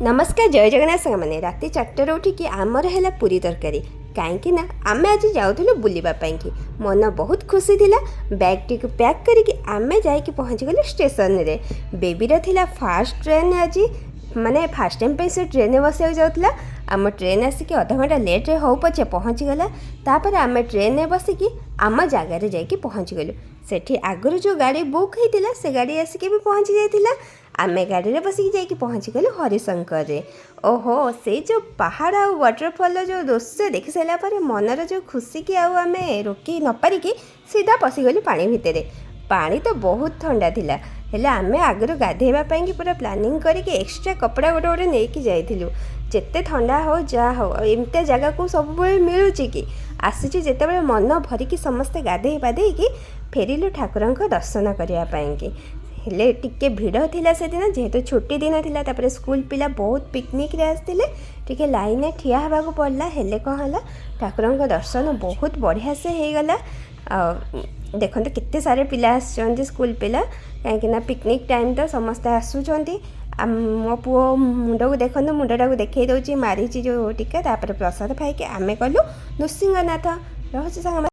नमस्कार जय जगन्नाथ सांग मैंने राति 4टार उठिकी आमर है पूरी तरकारी कहीं आम आज जाऊँ बुलवाई कि मन बहुत खुशी थिला। बैग टी पैक करके आम जाकि पहुँचीगलु स्टेशन रे। बेबीर थिला फास्ट ट्रेन आज माने फास्ट टाइम पे से ट्रेन बस जाऊला। आम ट्रेन आसिक अध घंटा लेट रे हो पचे पहुँचीगला। तापर आम ट्रेन बसिकी आम जगार जाकि पहुँचीगलु। सेठी आगुरी जो गाड़ी बुक होता से गाड़ी आसिक भी पहुँची जाइतिला। आम गाड़ी में बसिक जाकि पहुँचीगलु हरिशंकर रे। ओहो से जो पहाड़ आ वाटरफॉल जो दृश्य देखि सारा पर मनर जो खुशी की आम रोकी न पारिकी सीधा पशिगलु पानी भितर। पानी तो बहुत ठंडा थिला हेले आमे आगରୁ गाधेवाई कि पूरा प्लानिंग करके एक्स्ट्रा कपड़ा गोटे गोटे नहीं जाइलु। जिते ठंडा हो जा हो एमती जगह को सब मिलूँ कि आसी जिते मन भरिकी समस्ते गाधे पाधे फेरिलु ठाकुर दर्शन करने। हेले टिके भिड़ थिला से दिन जेहेतु छुट्टी दिन थिला तापर स्कूल पिला बहुत पिकनिक रे आसतिले टिके लाइन ठिया हवा को पड़ला। हेले कौन है ठाकुर दर्शन बहुत बढ़िया से हो गला। देखते केते सारे पिला आसुचंती स्कूल पिला कहीं पिकनिक टाइम तो समस्ते आसुचंती। मो पुओ मुंड को देखते मुंडटा को देखई दौची मारी जो टिका तापर प्रसाद खाई आमे कलु नृसिंहनाथ रहुची।